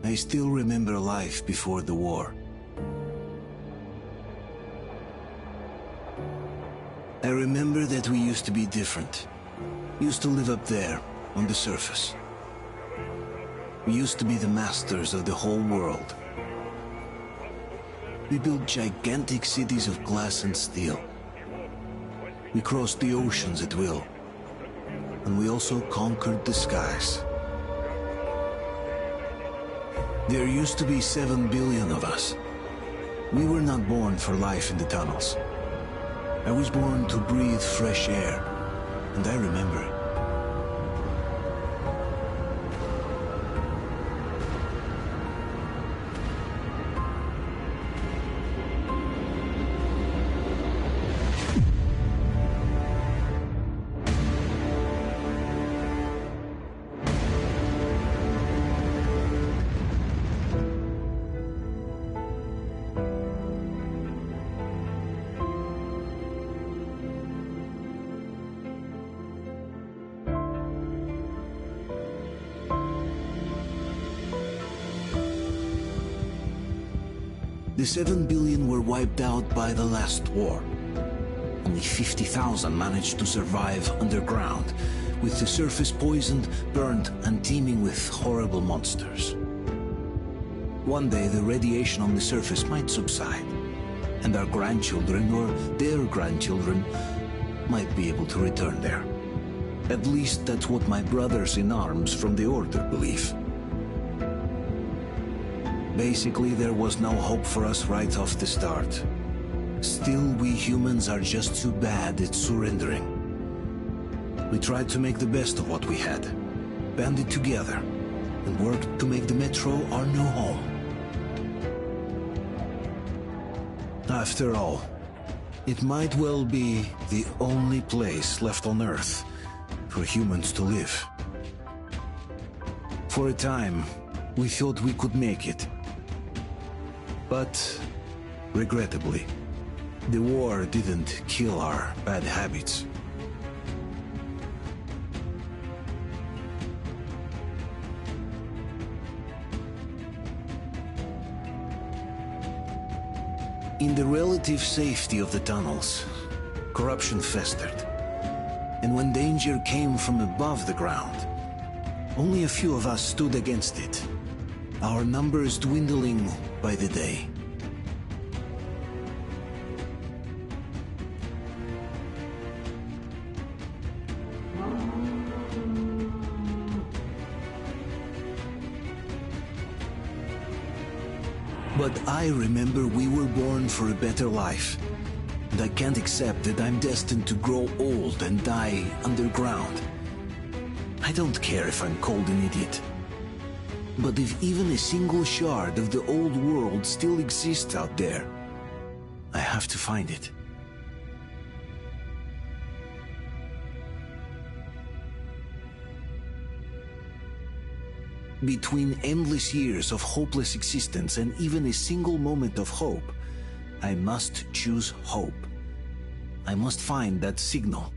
I still remember life before the war. I remember that we used to be different. Used to live up there, on the surface. We used to be the masters of the whole world. We built gigantic cities of glass and steel. We crossed the oceans at will. And we also conquered the skies. There used to be 7 billion of us. We were not born for life in the tunnels. I was born to breathe fresh air, and I remember it. The 7 billion were wiped out by the last war. Only 50,000 managed to survive underground, with the surface poisoned, burned, and teeming with horrible monsters. One day the radiation on the surface might subside, and our grandchildren or their grandchildren might be able to return there. At least that's what my brothers in arms from the Order believe. Basically, there was no hope for us right off the start. Still, we humans are just too bad at surrendering. We tried to make the best of what we had, banded together, and worked to make the Metro our new home. After all, it might well be the only place left on Earth for humans to live. For a time, we thought we could make it. But, regrettably, the war didn't kill our bad habits. In the relative safety of the tunnels, corruption festered. And when danger came from above the ground, only a few of us stood against it, our numbers dwindling by the day. But I remember we were born for a better life. And I can't accept that I'm destined to grow old and die underground. I don't care if I'm called an idiot. But if even a single shard of the old world still exists out there, I have to find it. Between endless years of hopeless existence and even a single moment of hope, I must choose hope. I must find that signal.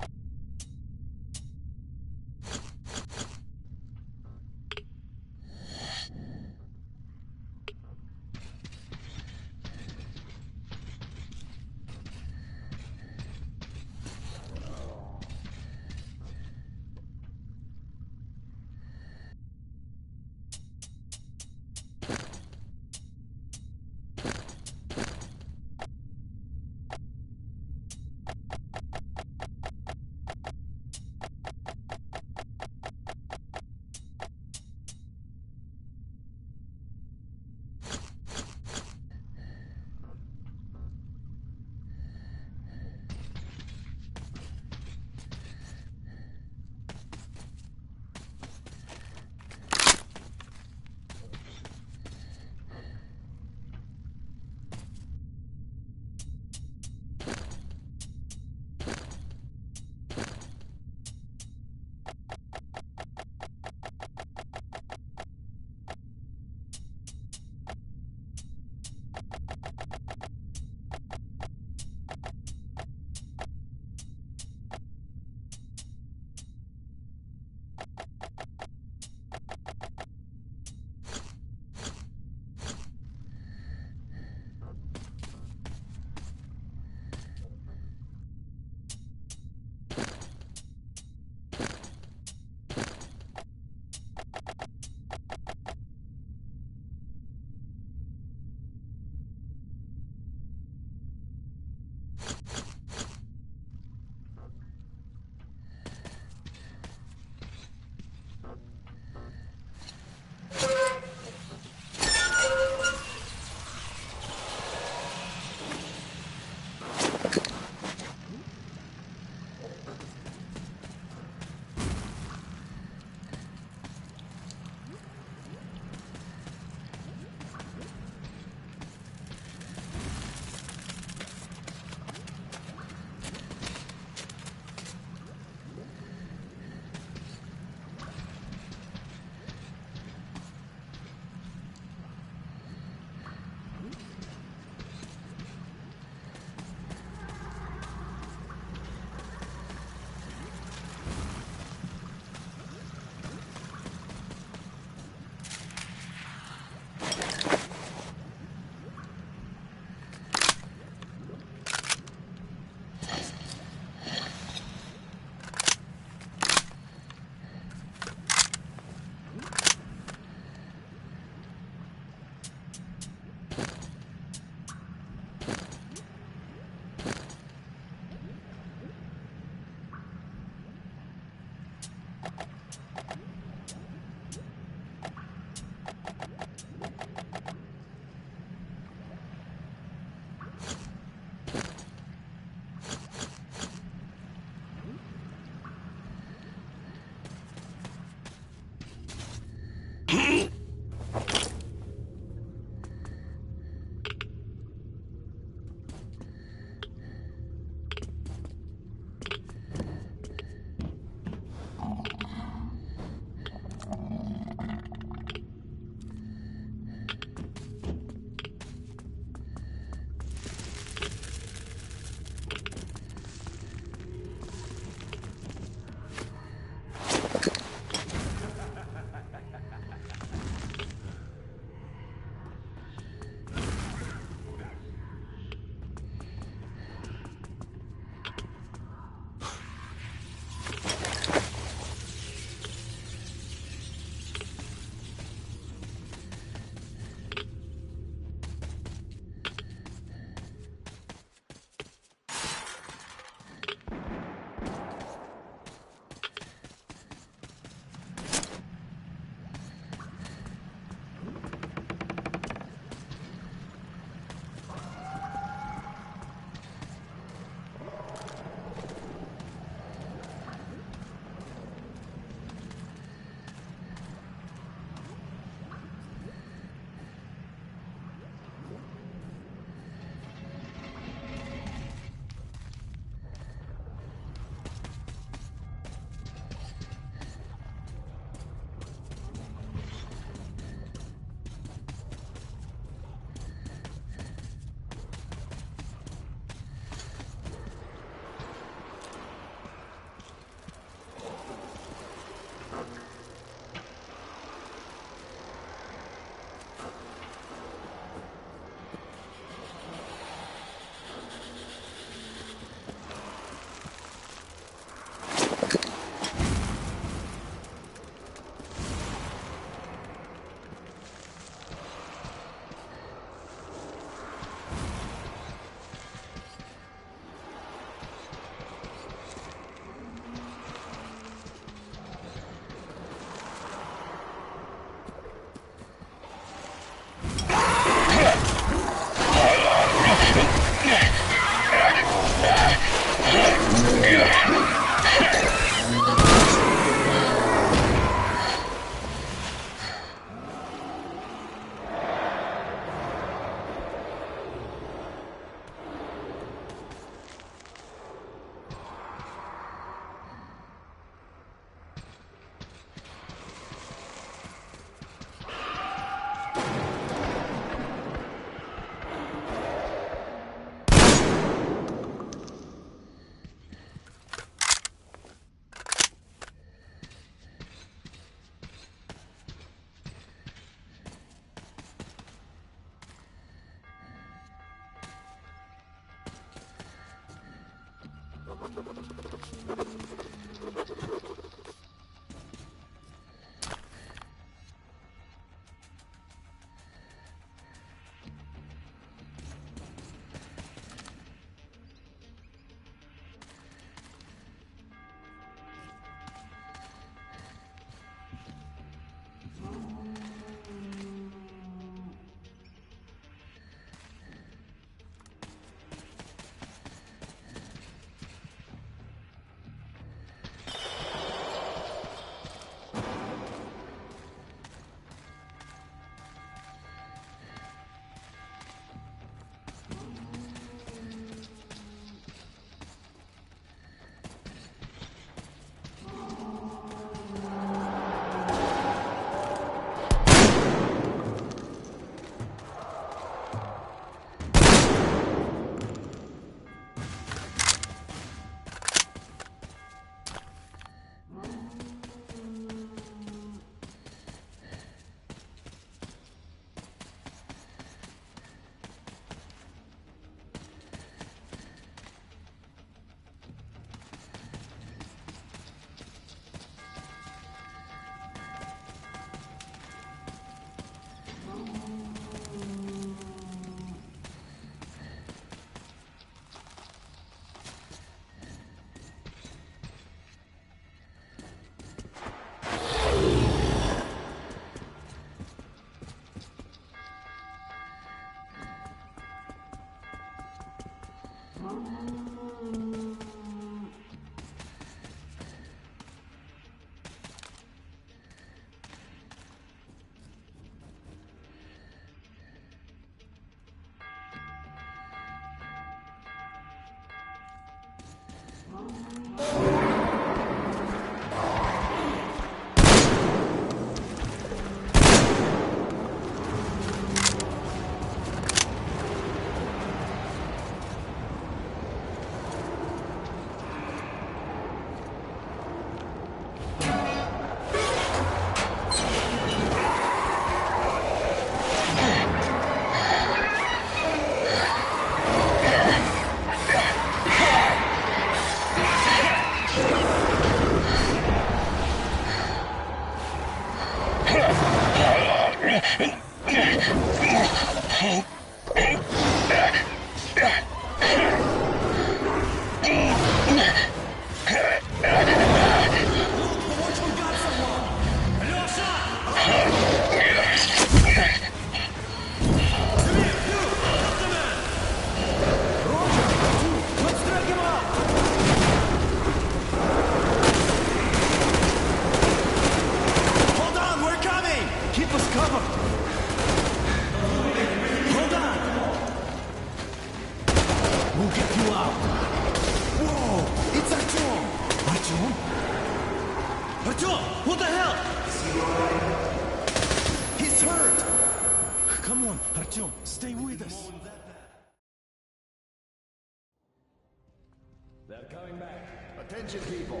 They're coming back. Attention, people.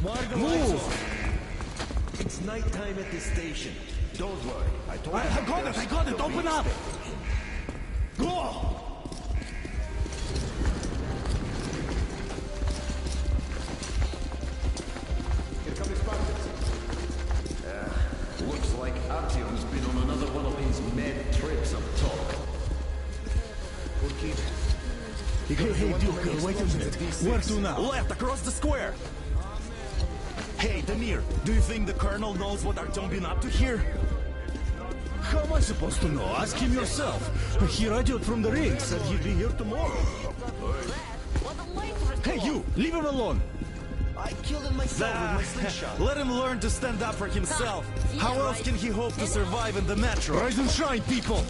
Why are the lights on? It's nighttime at this station. Don't worry. I told you. I got it. Open up. Go! Here come his partners. Looks like Artyom's been on another one of his mad trips up top. Hey, Duke, wait a minute. Where to now? Left, across the square! Hey, Damir, do you think the Colonel knows what Artyom been up to here? How am I supposed to know? Ask him yourself. He radioed from the ring, said he'd be here tomorrow. Hey, you! Leave him alone! I killed him myself with my slingshot. Let him learn to stand up for himself. How else can he hope to survive in the metro? Rise and shine, people!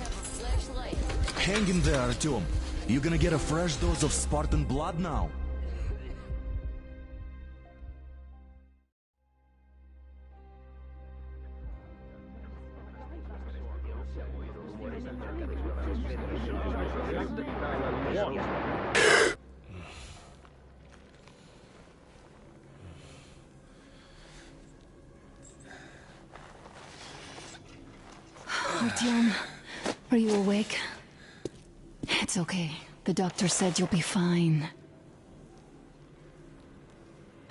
Hang in there, Artyom. You're gonna get a fresh dose of Spartan blood now. Artyom, are you awake? It's okay. The doctor said you'll be fine.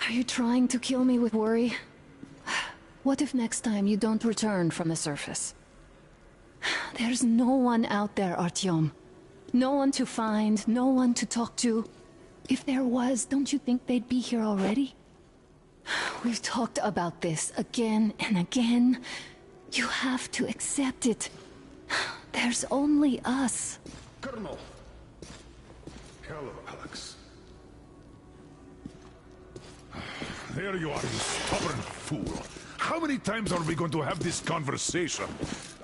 Are you trying to kill me with worry? What if next time you don't return from the surface? There's no one out there, Artyom. No one to find, no one to talk to. If there was, don't you think they'd be here already? We've talked about this again and again. You have to accept it. There's only us. Colonel! Hello, Alex. There you are, you stubborn fool. How many times are we going to have this conversation?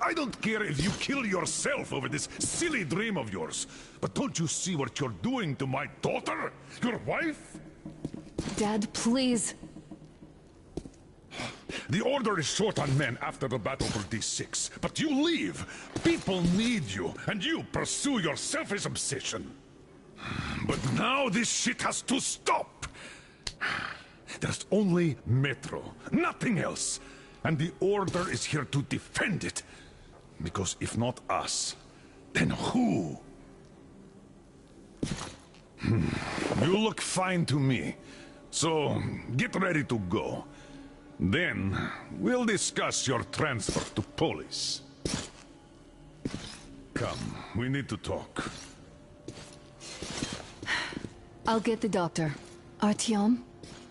I don't care if you kill yourself over this silly dream of yours, but don't you see what you're doing to my daughter? Your wife? Dad, please. The Order is short on men after the battle for D6, but you leave. People need you, and you pursue your selfish obsession. But now this shit has to stop. There's only Metro, nothing else. And the Order is here to defend it. Because if not us, then who? You look fine to me. So, get ready to go. Then, we'll discuss your transfer to police. Come, we need to talk. I'll get the doctor. Artyom,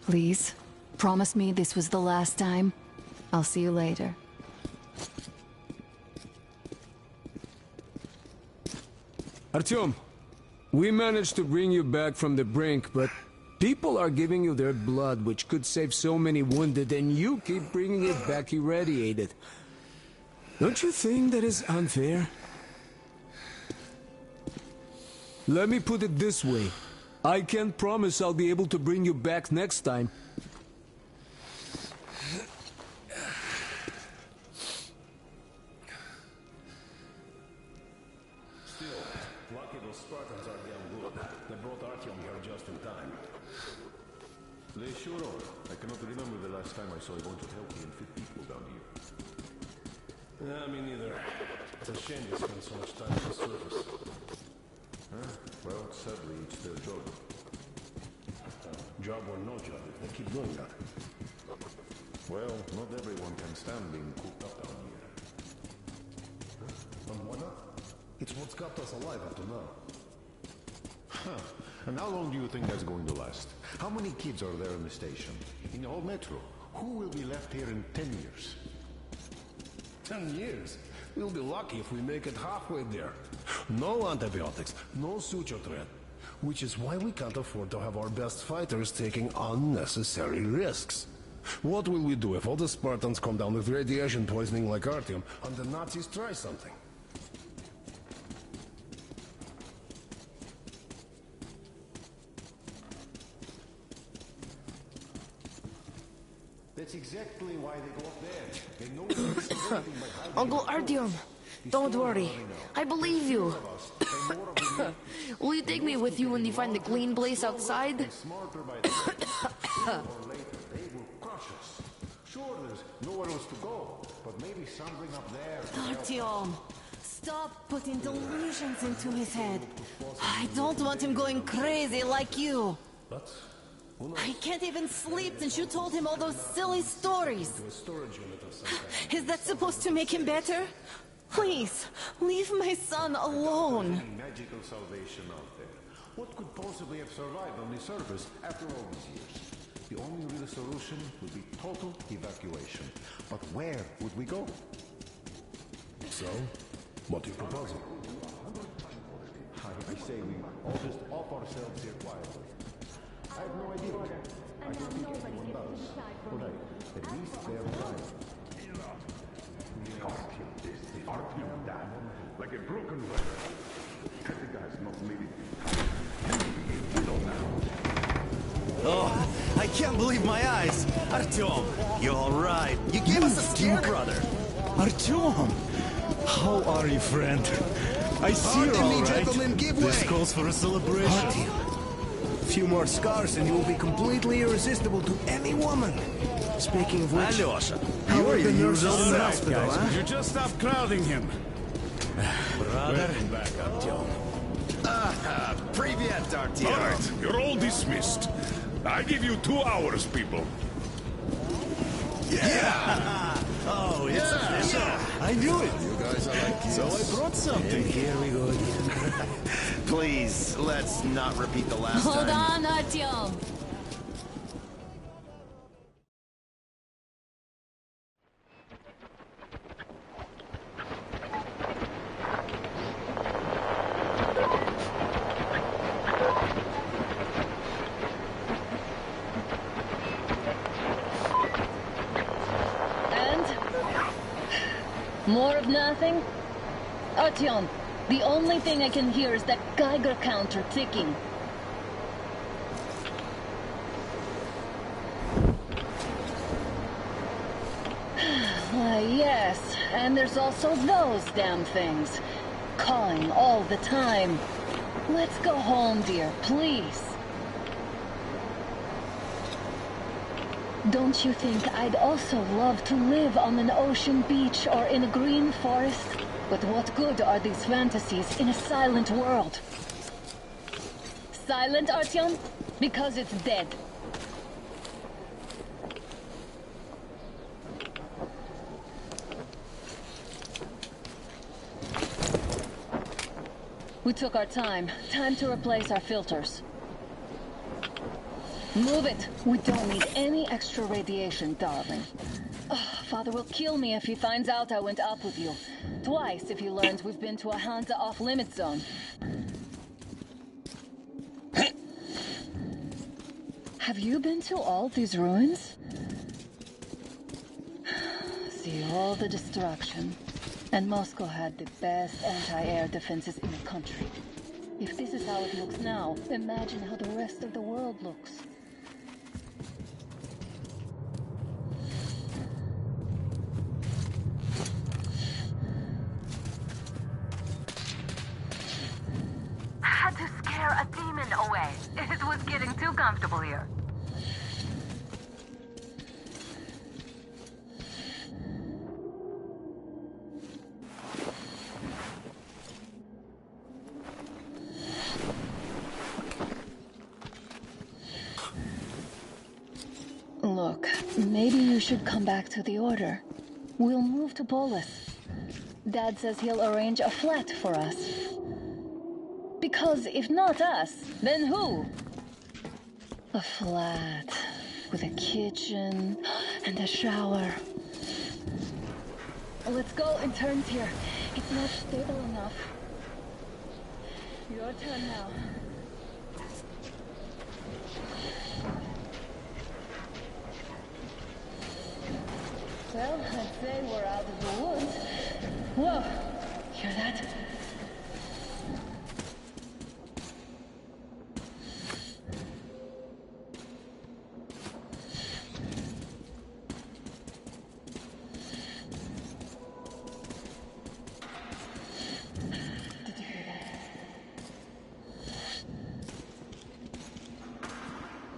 please, promise me this was the last time. I'll see you later. Artyom, we managed to bring you back from the brink, but people are giving you their blood, which could save so many wounded, and you keep bringing it back irradiated. Don't you think that is unfair? Let me put it this way. I can't promise I'll be able to bring you back next time. Still, lucky those Spartans are damn good. They brought Artyom here just in time. They sure are. I cannot remember the last time I saw a bunch of healthy and fit people down here. Yeah, me neither. It's a shame they spend so much time on the surface. Huh? Well, sadly, it's their job. Job or no job, they keep doing that. Well, not everyone can stand being cooped up down here. Huh? And why not? It's what's kept us alive up to now. Huh. And how long do you think that's going to last? How many kids are there in the station? In the whole metro? Who will be left here in 10 years? 10 years? We'll be lucky if we make it halfway there. No antibiotics, no suture thread. Which is why we can't afford to have our best fighters taking unnecessary risks. What will we do if all the Spartans come down with radiation poisoning like Artyom and the Nazis try something? That's exactly why they go up there. They know Uncle Artyom, don't worry. I believe you. Will you take me with you when you find the clean place outside? Sure, there's nowhere else to go, but maybe something up there. Artyom, stop putting delusions into his head. I don't want him going crazy like you. I can't even sleep since you told him all those silly stories. Is that supposed to make him better? Please, leave my son alone. Magical salvation out there. What could possibly have survived on the surface after all these years? The only real solution would be total evacuation. But where would we go? So, what are you proposing? I say we all just off ourselves here quietly. I have no idea. I don't think anyone does. But at least they're trying. Artyom died like a broken record. The guy's not living. Oh, I can't believe my eyes. Artyom, you're all right. You gave us a scare, brother. Artyom! How are you, friend? I see you're all right. Gentlemen, give way. This calls for a celebration. Artyom, a few more scars and you will be completely irresistible to any woman. Speaking of which, Alyosha, how are the nurses in the Right, hospital, guys, huh? could you just stop crowding him? brother. Welcome back, Artyom. Привет, All Artyom. right, you're all dismissed. I give you 2 hours, people. Yeah. Oh, it's official. I knew it. You guys are like kids. So I brought something. Here we go again. Please, let's not repeat the last Hold time. on, Artyom. More of nothing? Artyom, the only thing I can hear is that Geiger counter ticking. Why, yes, and there's also those damn things. Calling all the time. Let's go home, dear, please. Don't you think I'd also love to live on an ocean beach or in a green forest? But what good are these fantasies in a silent world? Silent, Artyom? Because it's dead. We took our time. Time to replace our filters. Move it! We don't need any extra radiation, darling. Oh, Father will kill me if he finds out I went up with you. Twice if he learns we've been to a Hansa off-limit zone. Have you been to all these ruins? See all the destruction. And Moscow had the best anti-air defenses in the country. If this is how it looks now, imagine how the rest of the world looks. Had to scare a demon away. It was getting too comfortable here. Look, maybe you should come back to the Order. We'll move to Polis. Dad says he'll arrange a flat for us. Because if not us, then who? A flat with a kitchen and a shower. Let's go in turns here. It's not stable enough. Your turn now. Well, I'd say we're out of the woods. Whoa! Hear that? Did you hear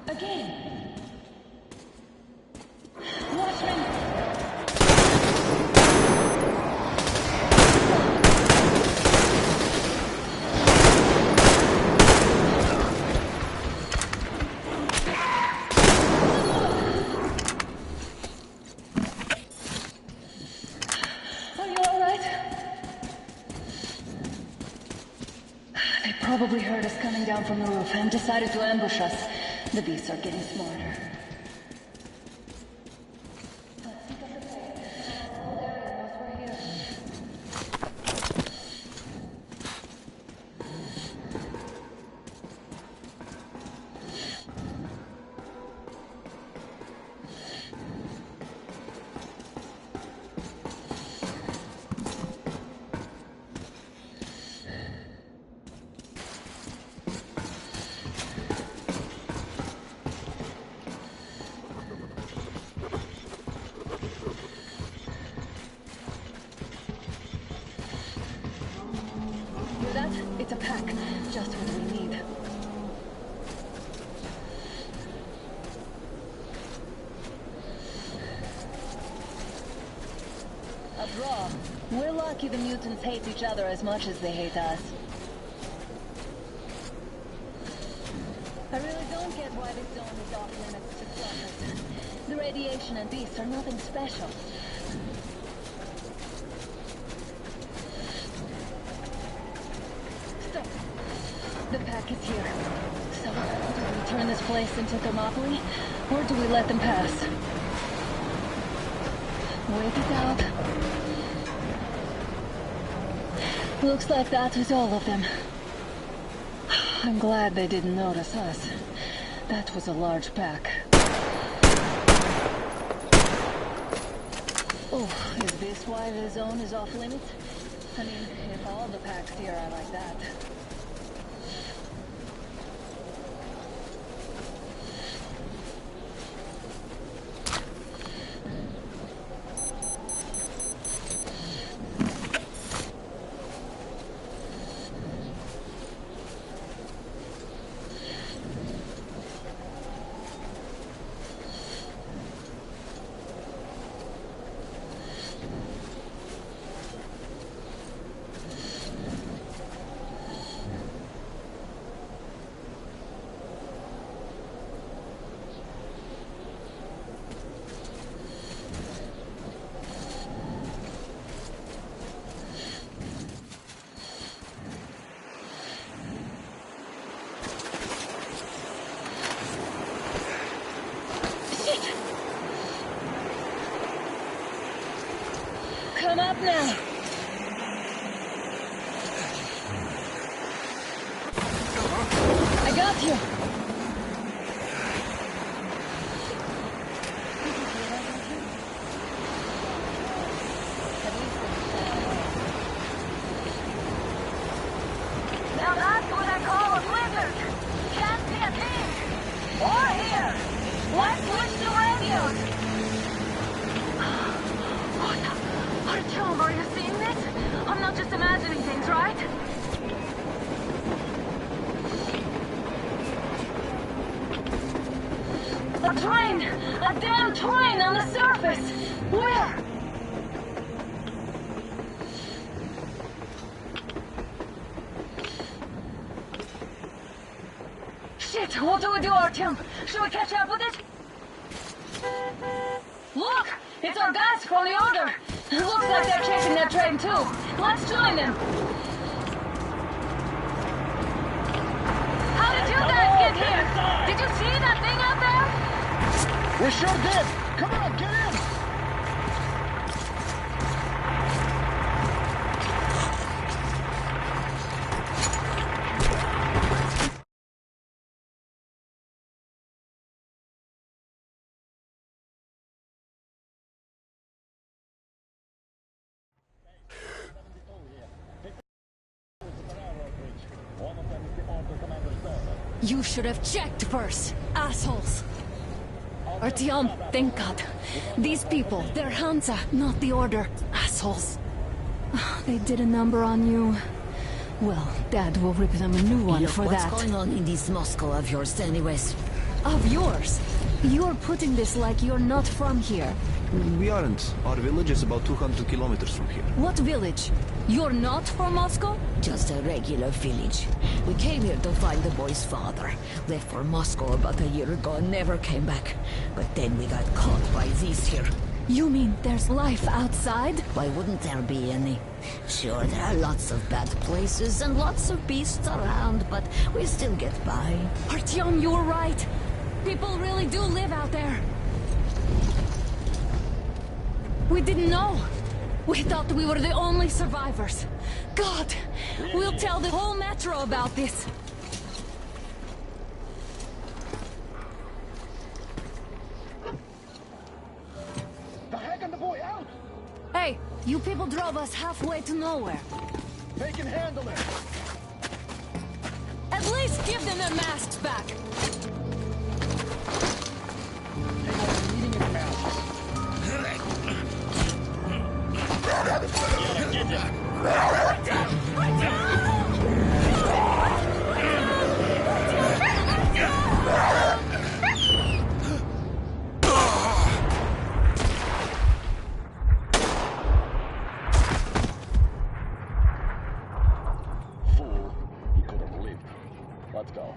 that? Again! Watchmen! Probably heard us coming down from the roof and decided to ambush us. The beasts are getting smarter. It's a pack, just what we need. A draw. We're lucky the mutants hate each other as much as they hate us. I really don't get why this zone is off limits to flutters. The radiation and beasts are nothing special. The pack is here. So, do we turn this place into Thermopylae, or do we let them pass? Wait it out. Looks like that was all of them. I'm glad they didn't notice us. That was a large pack. Oh, is this why the zone is off limits? I mean, if all the packs here are like that. Come up now. I got you. Now that's what I just imagining things, right? A train! A damn train on the surface! Where? Shit, what do we do, Artyom? Should we catch up with it? Look! It's our guys from the Order! Looks like they're chasing that train too. Let's join them! How did you guys get here? Did you see that thing out there? We sure did! Come on, get in! You should have checked first, assholes. Artyom, thank God. These people, they're Hansa, not the Order. Assholes. They did a number on you. Well, Dad will rip them a new one for that. What's going on in this Moscow of yours anyways? Of yours? You're putting this like you're not from here. We aren't. Our village is about 200 kilometers from here. What village? You're not from Moscow? Just a regular village. We came here to find the boy's father. Left for Moscow about a year ago and never came back. But then we got caught by these here. You mean there's life outside? Why wouldn't there be any? Sure, there are lots of bad places and lots of beasts around, but we still get by. Artyom, you're right. People really do live out there. We didn't know. We thought we were the only survivors. God, we'll tell the whole metro about this. The heck and the boy out! Hey, you people drove us halfway to nowhere. They can handle it! At least give them their masks back. Fool, he could have lived. Let's go.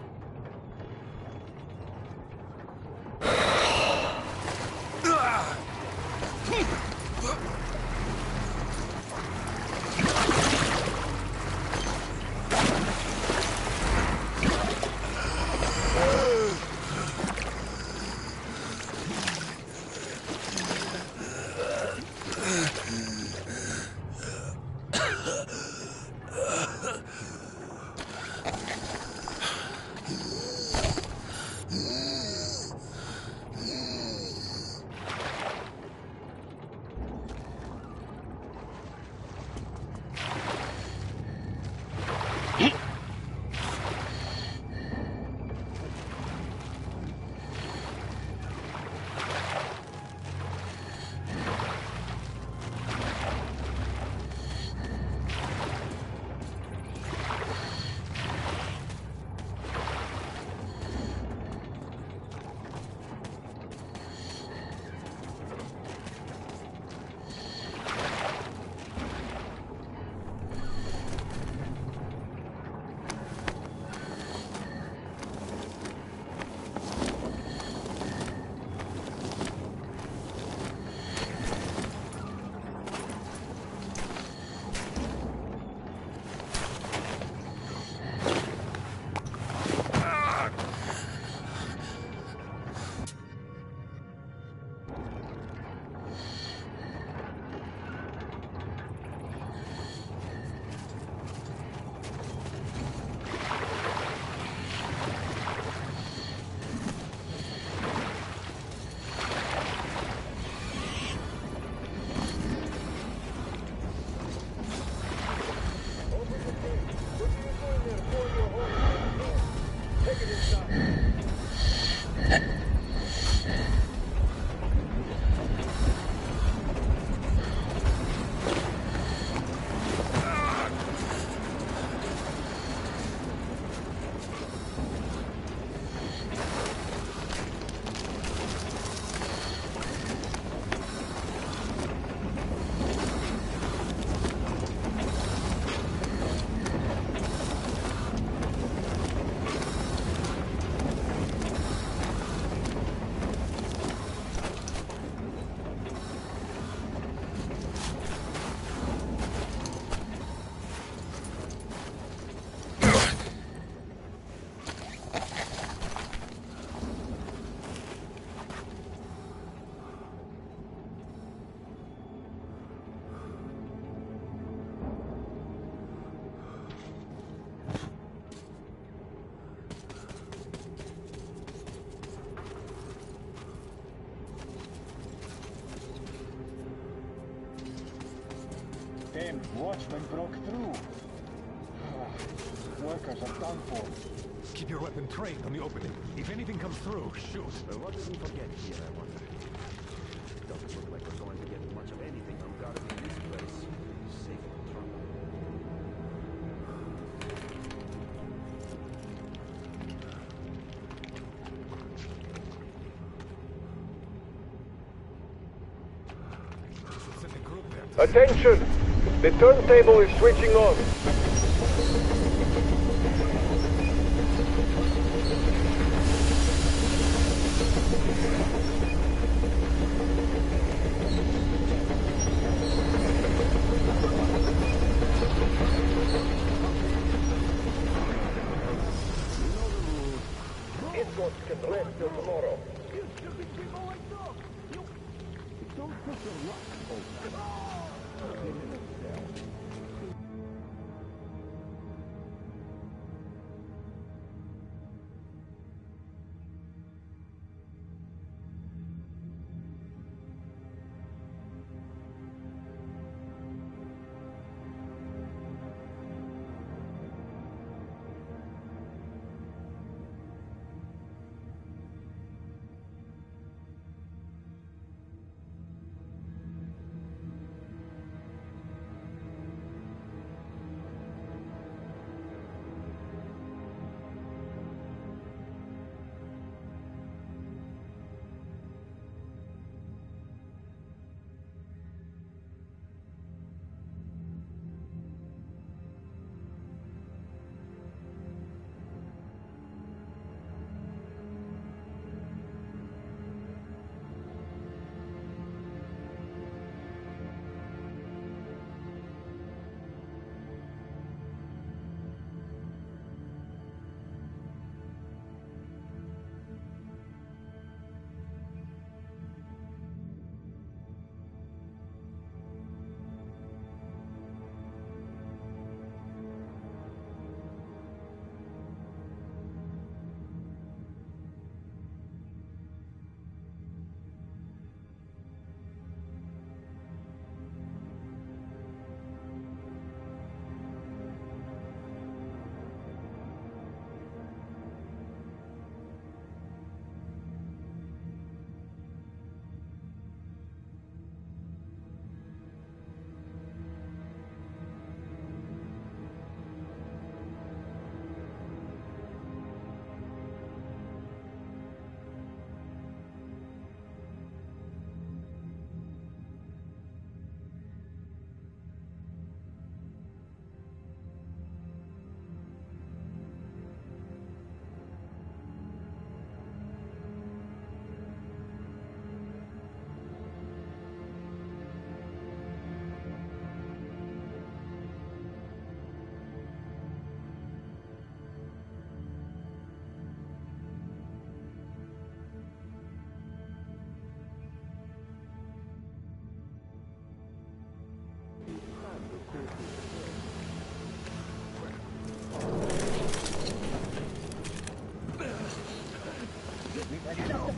Damn watchman broke through. Workers are done for. Keep your weapon trained on the opening. If anything comes through, shoot. What did we forget here, I wonder? Doesn't look like we're going to get much of anything on guard in this place. Safe from trouble. Attention! The turntable is switching on. Escorts can rest till tomorrow. Don't put your luck over.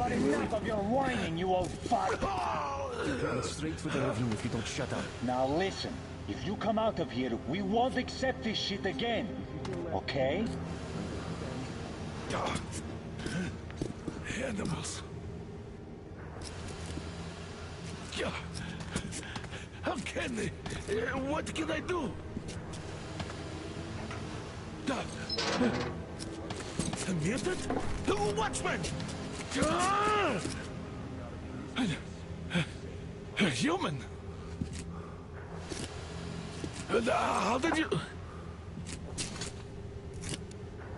Enough of your whining, you old fart! You're going straight for the ravine if you don't shut up. Now listen, if you come out of here, we won't accept this shit again. Okay? Animals. How can they? What can I do? Muted? Watchman! A human? How did you...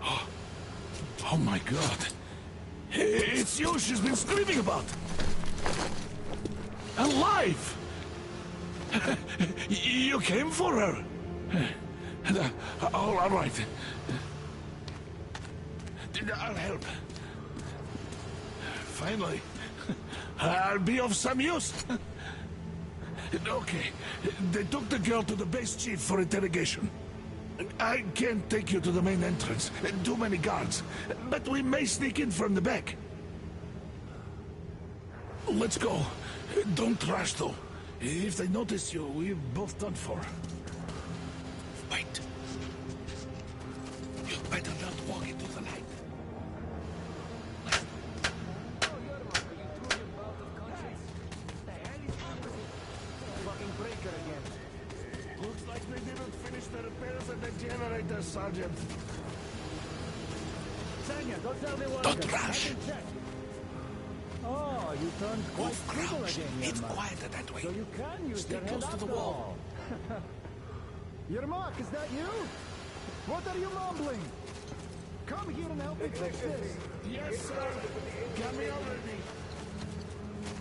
Oh my God. It's you she's been screaming about. Alive! You came for her. All right. I'll help. Finally, I'll be of some use. Okay, they took the girl to the base chief for interrogation. I can't take you to the main entrance. Too many guards. But we may sneak in from the back. Let's go. Don't rush, though. If they notice you, we're both done for. Wait. You'd better not walk into the light. Fucking breaker again. Looks like they didn't finish the repairs at the generator, Sergeant. Sanya, go tell the workers. Don't rush. Oh, you turned quite civil Crouch. again, It's Yermak. quieter that way. So you can use Stay your close head to the after wall. all. Yermak, is that you? What are you mumbling? Come here and help me fix this. Yes, sir. Got me already.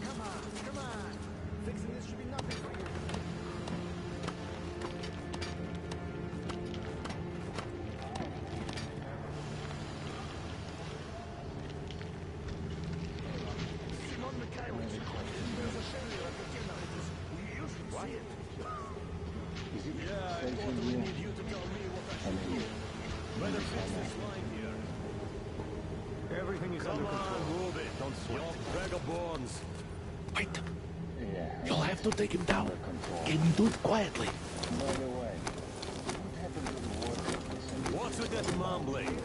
Come on. Fixing this should be nothing for you. Everything is under control. Move it. Don't sweat. Vagabonds. Wait. You'll have to take him down. Can you do it quietly? What's with that mumbling?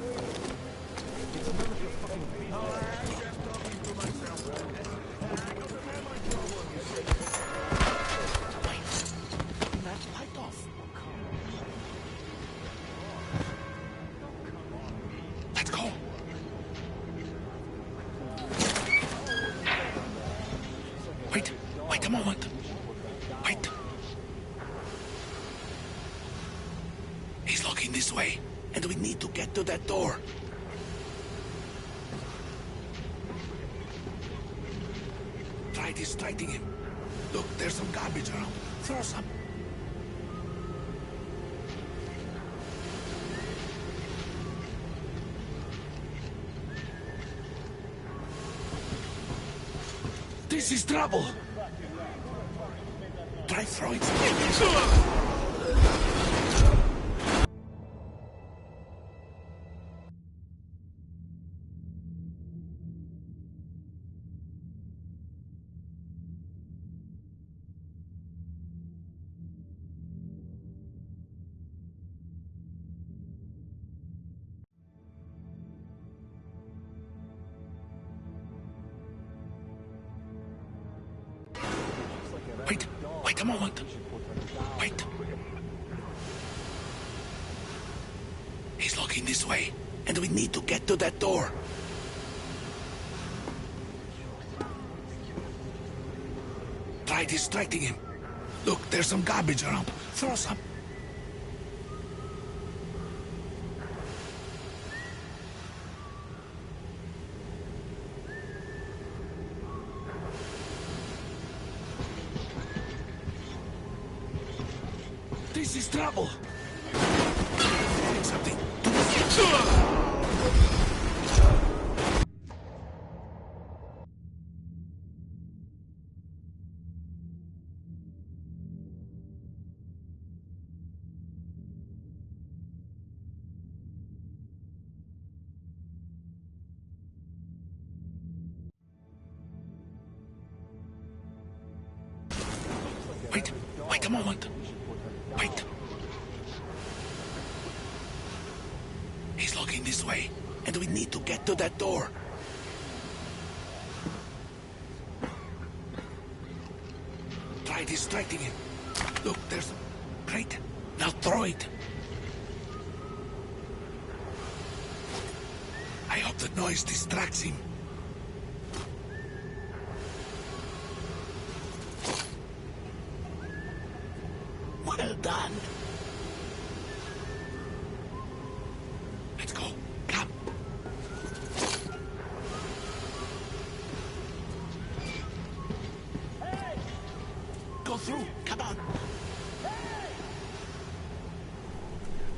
That light off. Let's go. Wait a moment. Wait. He's looking this way, and we need to get to that door. Try distracting him. Look, there's some garbage around. Throw some. This is trouble. Try throwing some. Wait a moment. Wait. He's looking this way, and we need to get to that door. Try distracting him. Look, there's some garbage around. Throw some. This is trouble. Something. Wait a moment. Wait. He's looking this way, and we need to get to that door. Try distracting him. Look, there's a crate. Now throw it. I hope the noise distracts him. Well done. Let's go. Come. Hey! Go through. Come on. Hey!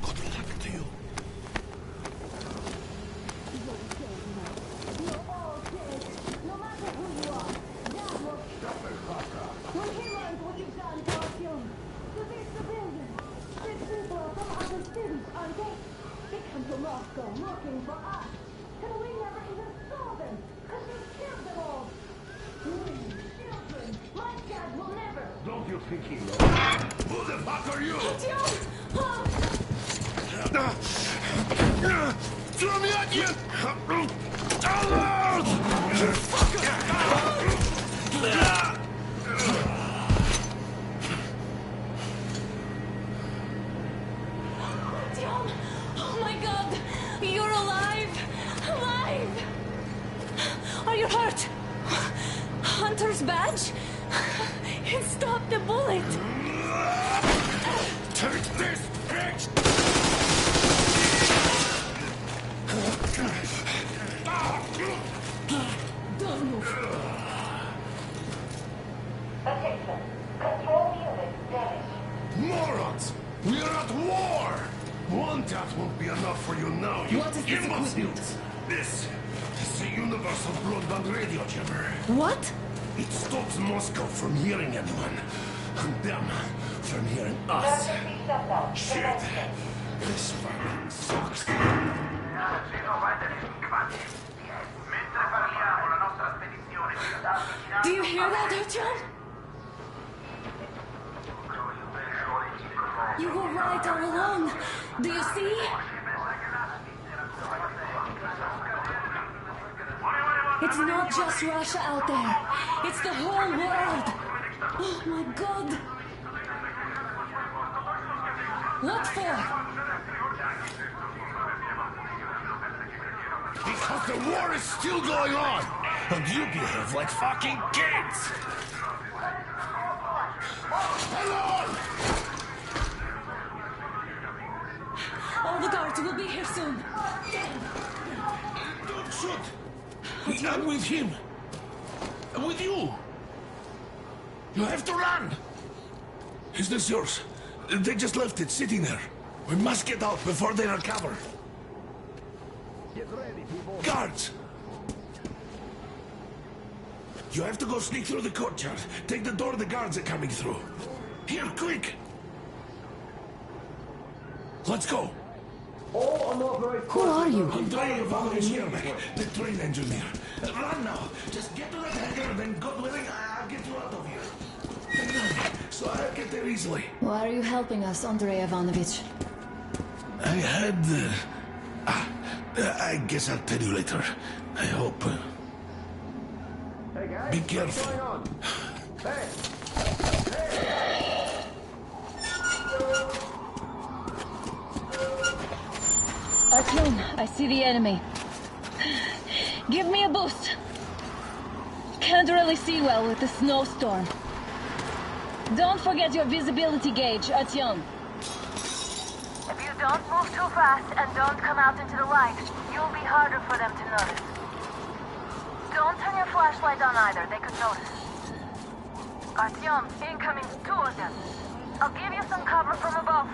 Good luck to you. You're all dead. No matter who you are. That was... When he learns what you've done to our children, to these civilians, these people are from other cities, aren't they? They come to Moscow looking for us. And we never even saw them, because you killed them all. We, children, my dad will never... Don't you Who the fuck are you? Throw me at you! Oh my God! You're alive! Alive! Are you hurt? Hunter's badge? It stopped the bullet! Take this, bitch! Don't move. Attention. Control unit damaged. Morons! We're at war! One tap won't be enough for you now, you What is this imbeciles! This is the universal broadband radio jammer. What? It stops Moscow from hearing anyone, and them from hearing us. Shit! This fucking sucks. Do you hear that, Artyom? You were right all along. Do you see? It's not just Russia out there. It's the whole world. Oh my God. What for? Because the war is still going on, and you behave like fucking kids! Hello! All the guards will be here soon. Don't shoot! I'm with him. I'm with you. You have to run. Is this yours? They just left it sitting there. We must get out before they recover. Get ready, people. Guards! You have to go sneak through the courtyard. Take the door the guards are coming through. Here, quick! Let's go. Who are you? Andrei Ivanovich Yermak, the train engineer. Run now. Just get to the hangar, then God willing, I'll get you out of here. So I'll get there easily. Why are you helping us, Andrei Ivanovich? I had... I guess I'll tell you later. I hope. Hey guys, Be careful. what's going on? Hey! Artyom, I see the enemy. Give me a boost. Can't really see well with the snowstorm. Don't forget your visibility gauge, Artyom. If you don't move too fast and don't come out into the light, you'll be harder for them to notice. Don't turn your flashlight on either, they could notice. Artyom, incoming, 2 of them. I'll give you some cover from above.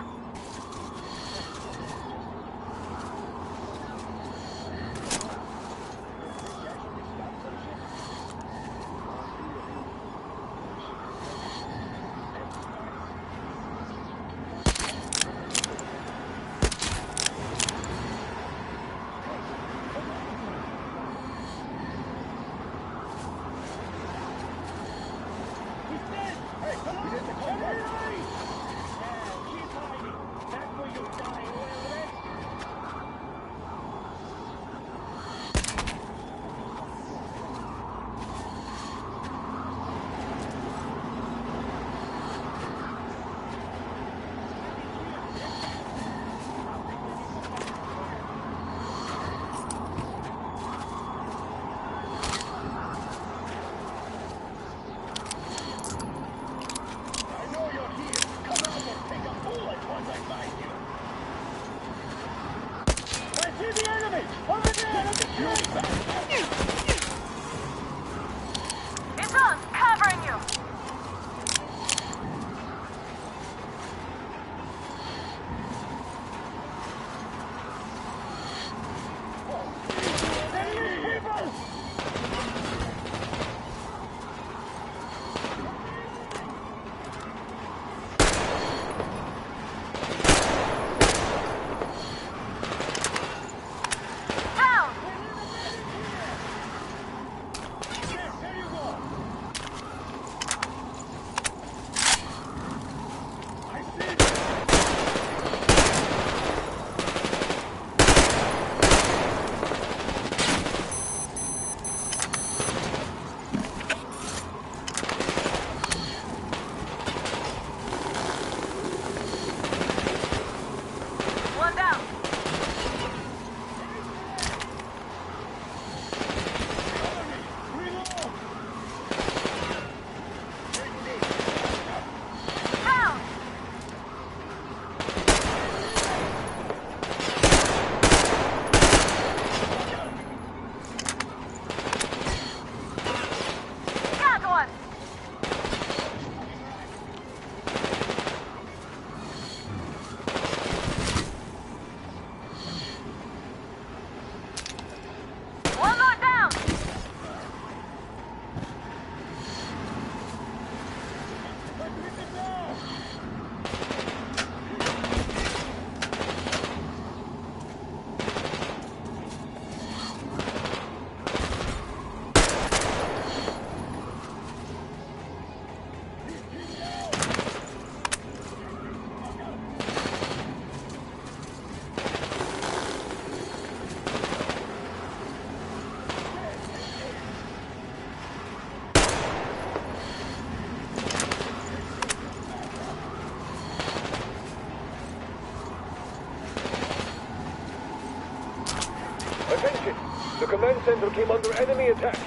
command center came under enemy attack.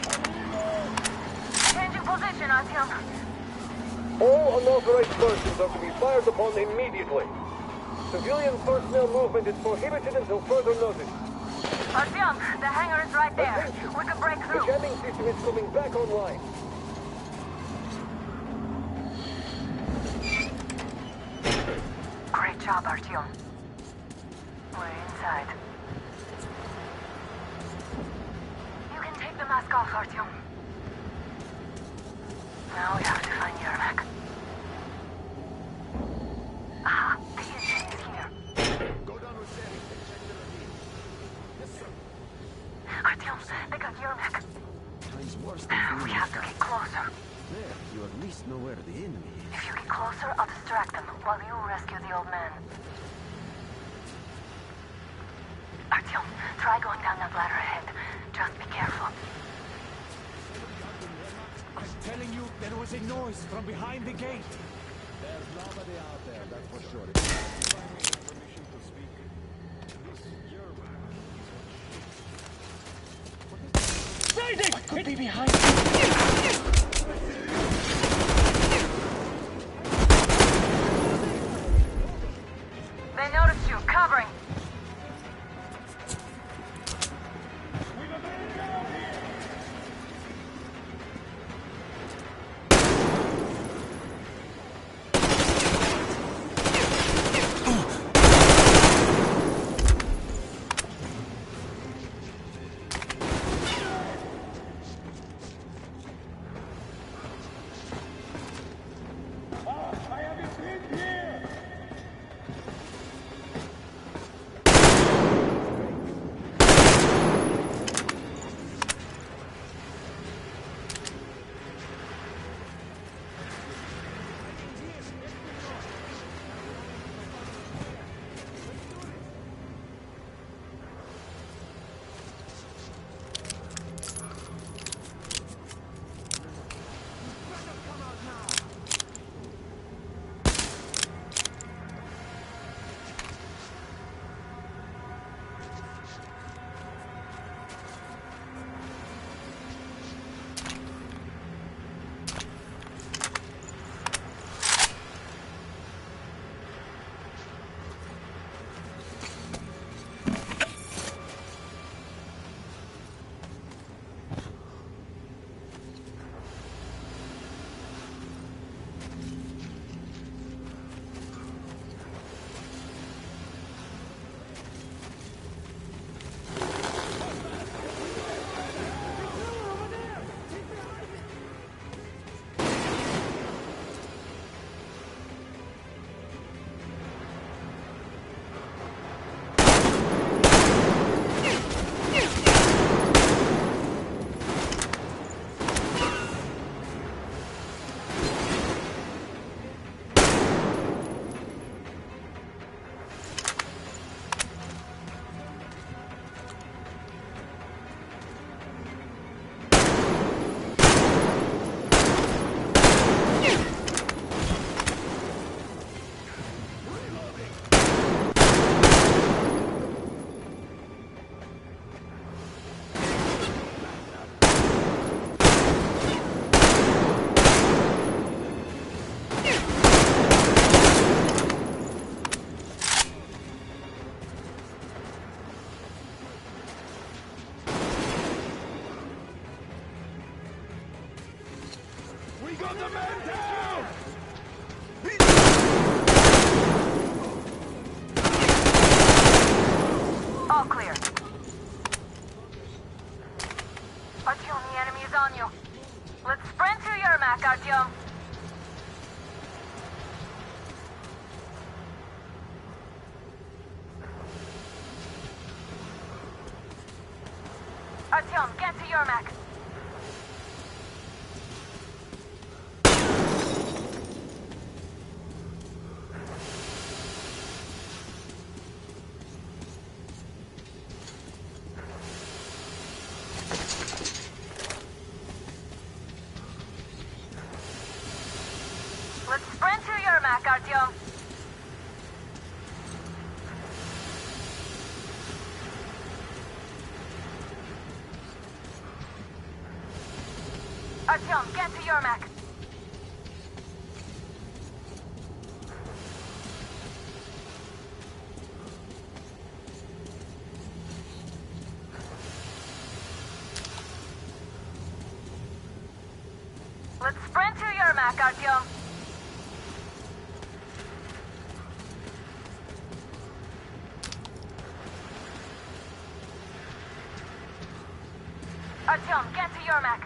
Changing position, Artyom. All unauthorized persons are to be fired upon immediately. Civilian personnel movement is prohibited until further notice. Artyom, the hangar is right there. Attention. We can break The through. jamming system is coming back online. Great job, Artyom. We're inside. You can take the mask off, Artyom. Now we have to find Yermak. Ah, the engine is here. Go down with Danny. Check the ravine. Yes, sir. Artyom, they got Yermak. Time's worse than We have to get closer. there. You at least know where the enemy is. If you get closer, I'll distract them while you rescue the old man. Artyom, try going down that ladder ahead. Just be careful. I'm telling you, there was a noise from behind the gate. There's nobody out there, that's for sure. Permission to speak. This Yermak is Friday! What could be behind you? They noticed you. Covering. All clear. Artyom, the enemy is on you. Let's sprint to Yermak, Artyom. Artyom, get to Yermak. Let's sprint to Yermak, Artyom. Artyom, get to Yermak. Let's sprint to Yermak, Artyom. Artyom, get to Yermak.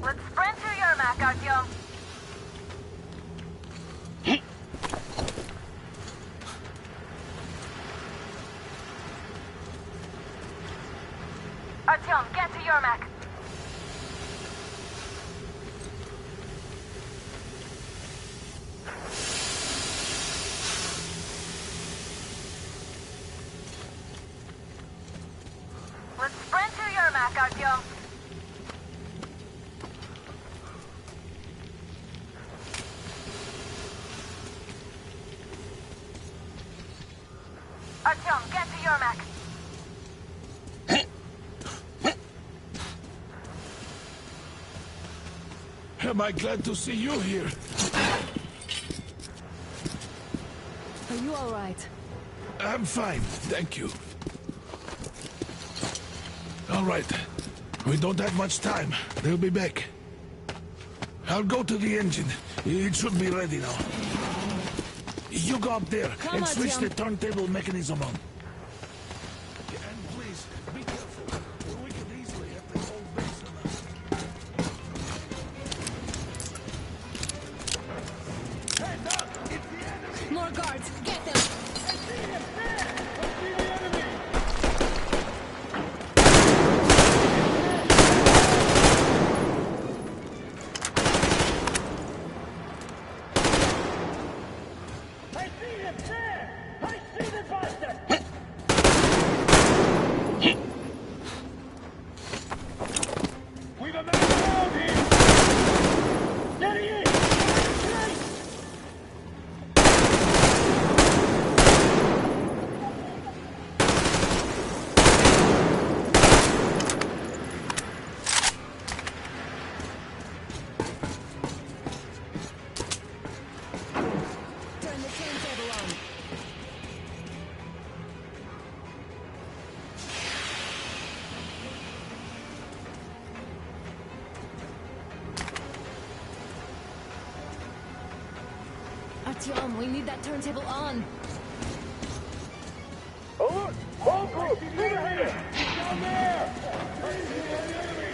Let's sprint to Yermak, Artyom. Artyom, get to Yermak. Let's sprint to Yermak, Artyom. Artyom, get to Yermak. Am I glad to see you here? Are you all right? I'm fine, thank you. All right. We don't have much time. They'll be back. I'll go to the engine. It should be ready now. You go up there and switch the turntable mechanism on. And please, be careful. We could easily have the whole base on us. Hey, Doc! It's the enemy! More guards! Get them! I see him! There! I see the enemy! I see him! There! I see the bastard! We've a man around here! There he is! Right! Turn the turntable on. Artyom, we need that turntable on. Alert! All group! Straight ahead! Down there! I see the enemy!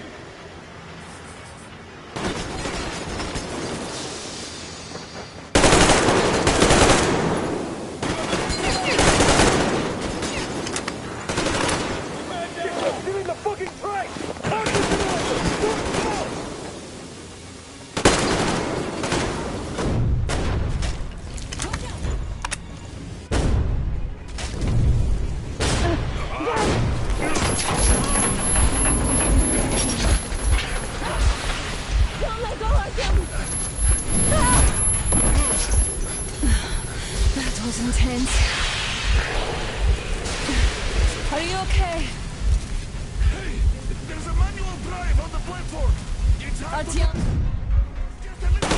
Get in the fucking track! Target the go! Don't let go, Artyom! That was intense. Are you okay? Hey! There's a manual drive on the platform! It's hard to... Artyom! Just a little...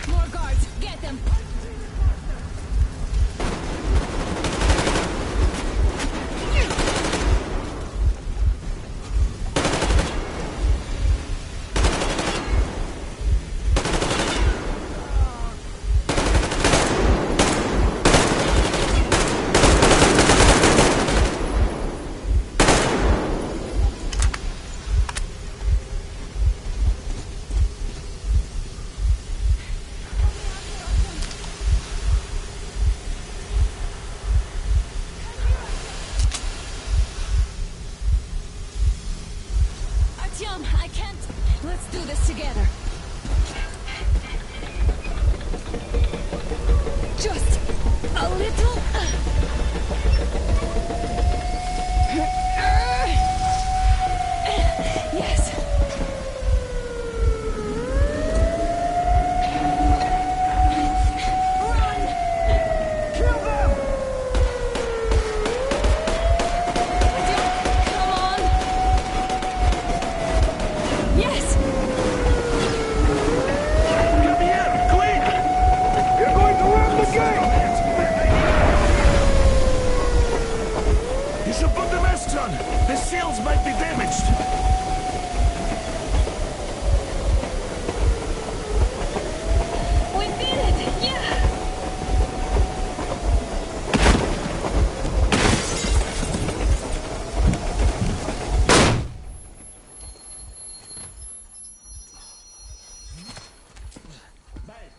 More guards! Get them! Let's do this together. Just a little. Yes. Run! Kill them! Come on. Yes. Come here, quick! You're going to win the game! You should put the masks on. The seals might be damaged. We did it. Yeah.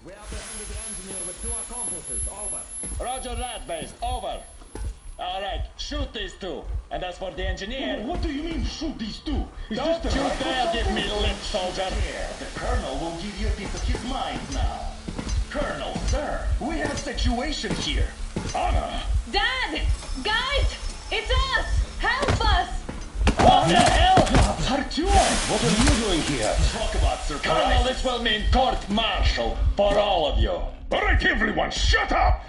We have behind the engineer with 2 accomplices. Over. Roger that, base. Over. All right, shoot these 2. And as for the engineer... What do you mean, shoot these 2? Don't you dare give me lip, soldier. The Colonel will give you a piece of his mind now. Colonel, sir, we have a situation here. Anna! Dad! Guys! It's us! Help us! What the hell? Artyom, what are you doing here? Talk about surprise. Colonel, this will mean court-martial for all of you. All right, everyone, shut up!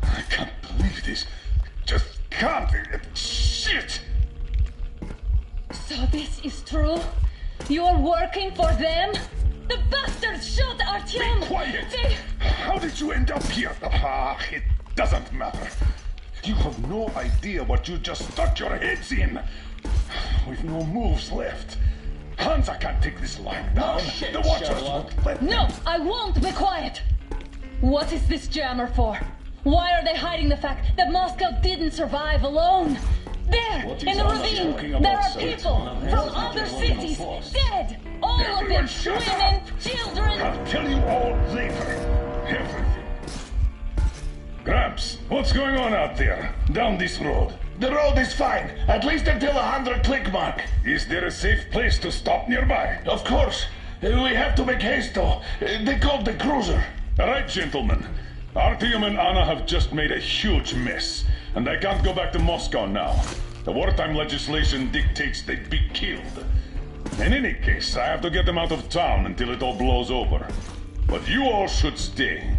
I can't believe this. Just can't. Shit! So this is true? You're working for them? The bastards shot Artyom! Be quiet! How did you end up here? Ah, it doesn't matter. You have no idea what you just stuck your heads in. We've no moves left. Hansa can't take this line down. shit, The Watchers Sherlock. won't let No, I won't be quiet! What is this jammer for? Why are they hiding the fact that Moscow didn't survive alone? There, What in is the Anna ravine, talking about, there are sir? people from other cities, dead! All of Everyone them, shut women, up. children! I'll tell you all later. Everything. Gramps, what's going on out there? Down this road? The road is fine, at least until 100 click mark. Is there a safe place to stop nearby? Of course. We have to make haste though. They called the cruiser. All right, gentlemen. Artyom and Anna have just made a huge mess, and they can't go back to Moscow now. The wartime legislation dictates they be killed. In any case, I have to get them out of town until it all blows over. But you all should stay.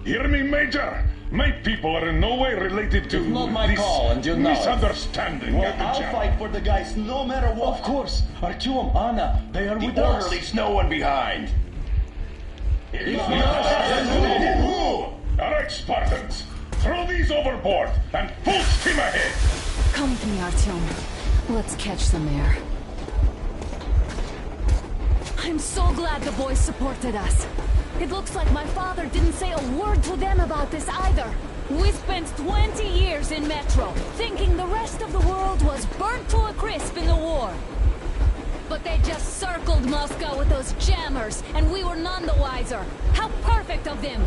Hear me, Major? My people are in no way related to It's not my this call, and you know it. misunderstanding Well, at the I'll jam. fight for the guys no matter what. Of course. Artyom, Anna, they are with us. leaves no one behind. All right, Spartans. Throw these overboard and full steam ahead. Come with me, Artyom. Let's catch some air. I'm so glad the boys supported us. It looks like my father didn't say a word to them about this either. We spent 20 years in Metro, thinking the rest of the world was burnt to a crisp in the war. But they just circled Moscow with those jammers, and we were none the wiser. How perfect of them!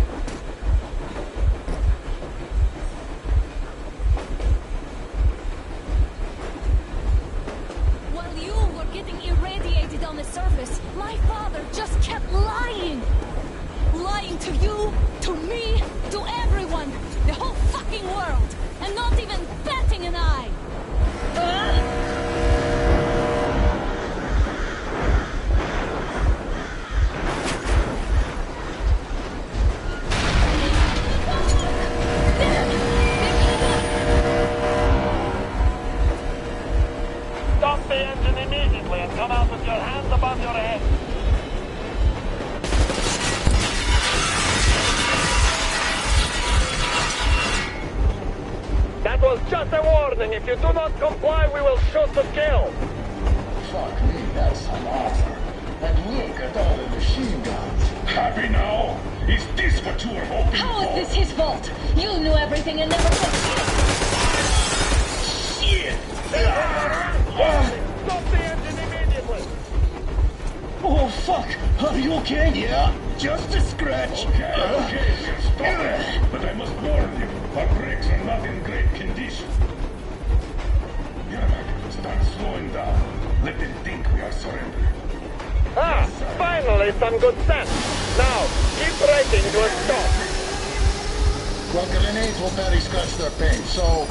While you were getting irradiated on the surface, my father just kept lying. Lying to you, to me, to everyone, the whole fucking world, and not even batting an eye. Stop the engine immediately and come out with your hands above your head. That was just a warning. If you do not comply, we will shoot to kill. Fuck me, that's an offer. And look at all the machine guns. Happy now? Is this what you were hoping How for? is this his fault? You knew everything and never said shit. Stop the engine immediately. Oh, fuck. Are you okay? Yeah, just a scratch. Okay, we'll stop it. But I must warn you, our brakes are not in great condition. Yermak, start slowing down. Let them think we are surrendering. Finally, some good sense. Now, keep braking to a stop. Well, grenades will barely scratch their paint, so...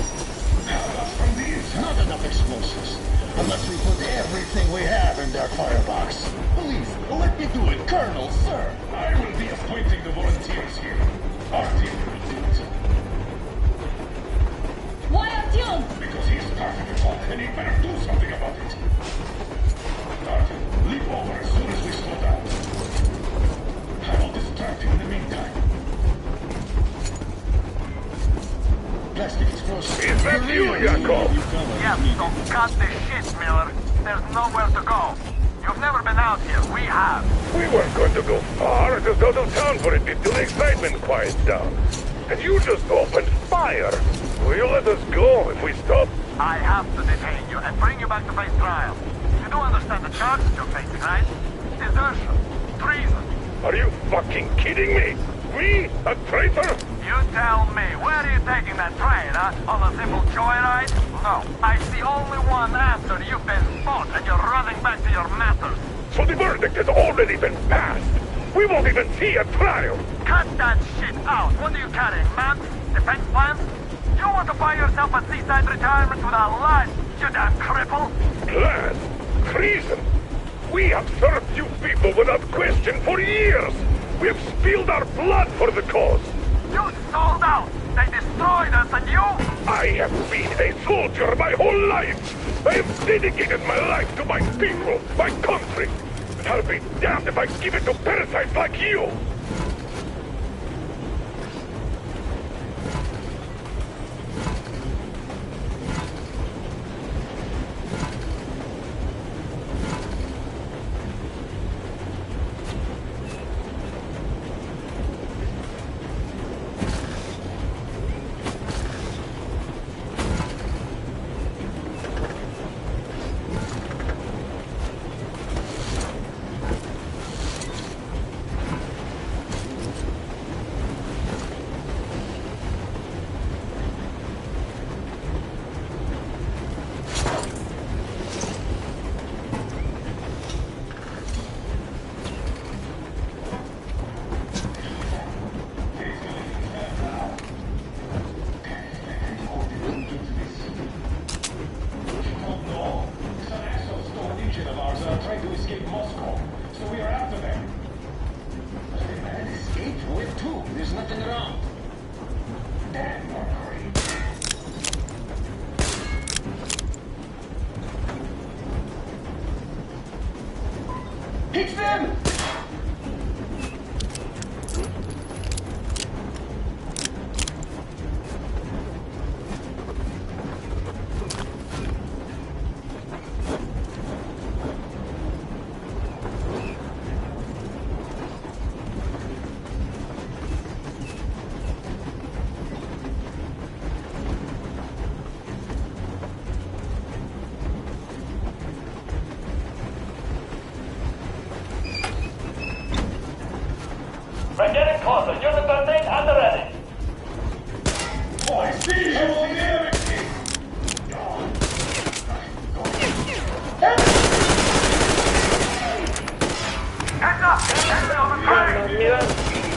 Not enough explosives. Unless we put everything we have in their firebox. Please, let me do it, Colonel, sir. I will be appointing the volunteers here. Artyom will do it. Why Artyom? Because he is part of the talk, and he better do something about it. Artyom, leap over as soon as we slow down. I will distract you in the meantime. Plastic explosive. Is that you, Yakov? Yes, so cut the shit, Miller. There's nowhere to go. You've never been out here. We have. We weren't going to go far, just out of town for a bit till the excitement quiets down. And you just opened fire. Will you let us go if we stop? I have to detain you and bring you back to face trial. You do understand the charges you're facing, right? Desertion. Treason. Are you fucking kidding me? Me? A traitor? You tell me, where are you taking that train, huh? On a simple joyride? No, I see only one answer. You've been fought and you're running back to your masters. So the verdict has already been passed. We won't even see a trial. Cut that shit out. What are you carrying, man? Defense plans? You want to buy yourself a seaside retirement without life, you damn cripple? Plan? Treason? We have served you people without question for years. We have spilled our blood for the cause. You sold out! They destroyed us and you... I have been a soldier my whole life! I have dedicated my life to my people, my country! And I'll be damned if I give it to parasites like you! Hit them! We're getting closer. Unit 13 at the ready. Oh, I see you! Heads up! Enemy on the train!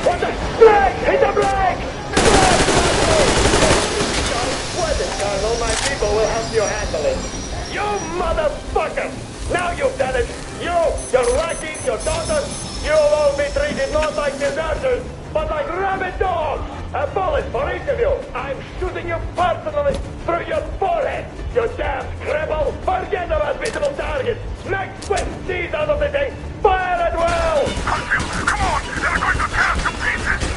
What the? Brake! Hit the brake! Listen, Colonel, my people will help you handle it. You motherfucker! Now you've done it! You, your lackeys, your daughters, you'll all be treated not like deserters, but like rabid dogs! A bullet for each of you! I'm shooting you personally through your forehead! You damn cripple! Forget about visible targets! Make swift seas out of the thing! Fire at will! Come on! They're going to tear us to pieces!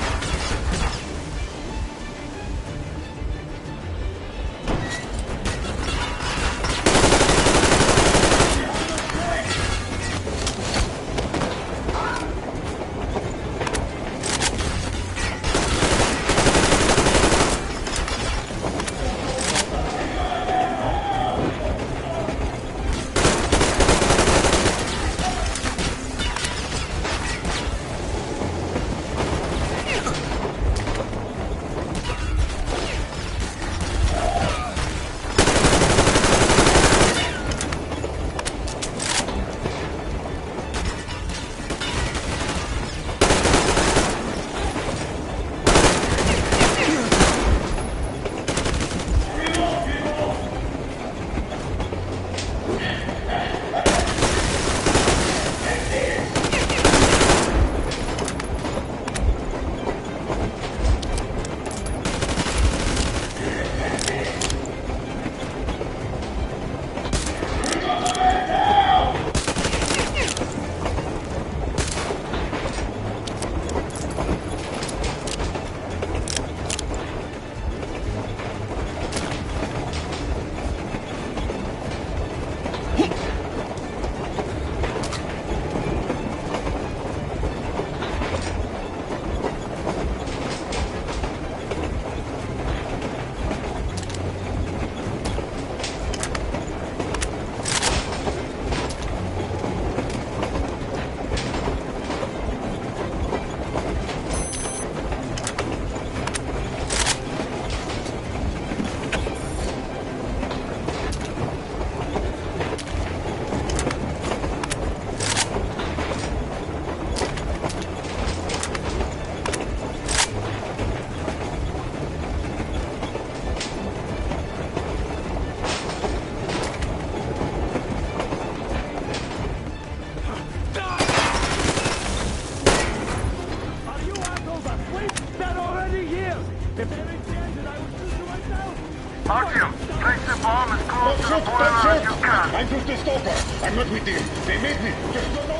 I'm not with them. They made me. Just no.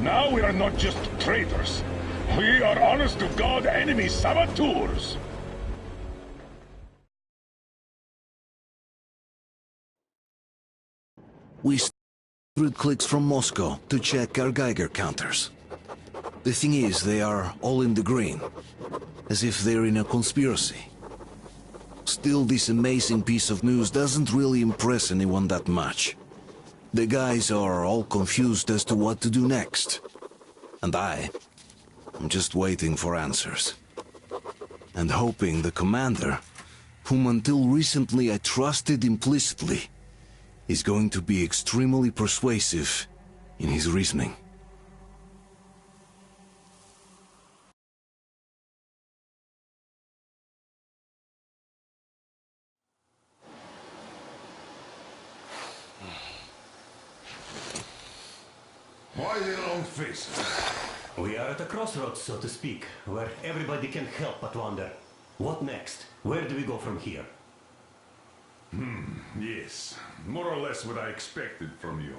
Now we are not just traitors. We are honest-to-God enemy saboteurs. We 100 clicks from Moscow to check our Geiger counters. The thing is, they are all in the green, as if they're in a conspiracy. Still, this amazing piece of news doesn't really impress anyone that much. The guys are all confused as to what to do next. And I'm just waiting for answers. And hoping the commander, whom until recently I trusted implicitly, is going to be extremely persuasive in his reasoning. Why the long faces? We are at a crossroads, so to speak, where everybody can help but wonder. What next? Where do we go from here? Yes. More or less what I expected from you.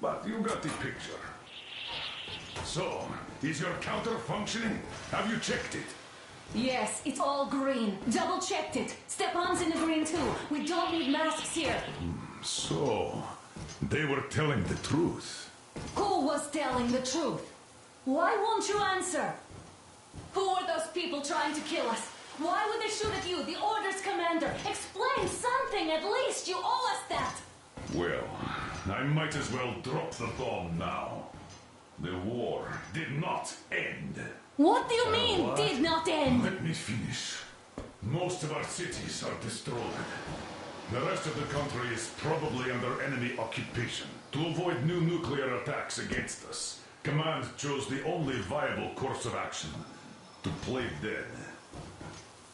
But you got the picture. So, is your counter functioning? Have you checked it? Yes, it's all green. Double-checked it. Stepan's in the green too. We don't need masks here. So, they were telling the truth. Who was telling the truth? Why won't you answer? Who were those people trying to kill us? Why would they shoot at you, the Order's commander? Explain something, at least. You owe us that. Well, I might as well drop the bomb now. The war did not end. What do you mean, did not end? Let me finish. Most of our cities are destroyed. The rest of the country is probably under enemy occupation. To avoid new nuclear attacks against us, Command chose the only viable course of action: to play dead.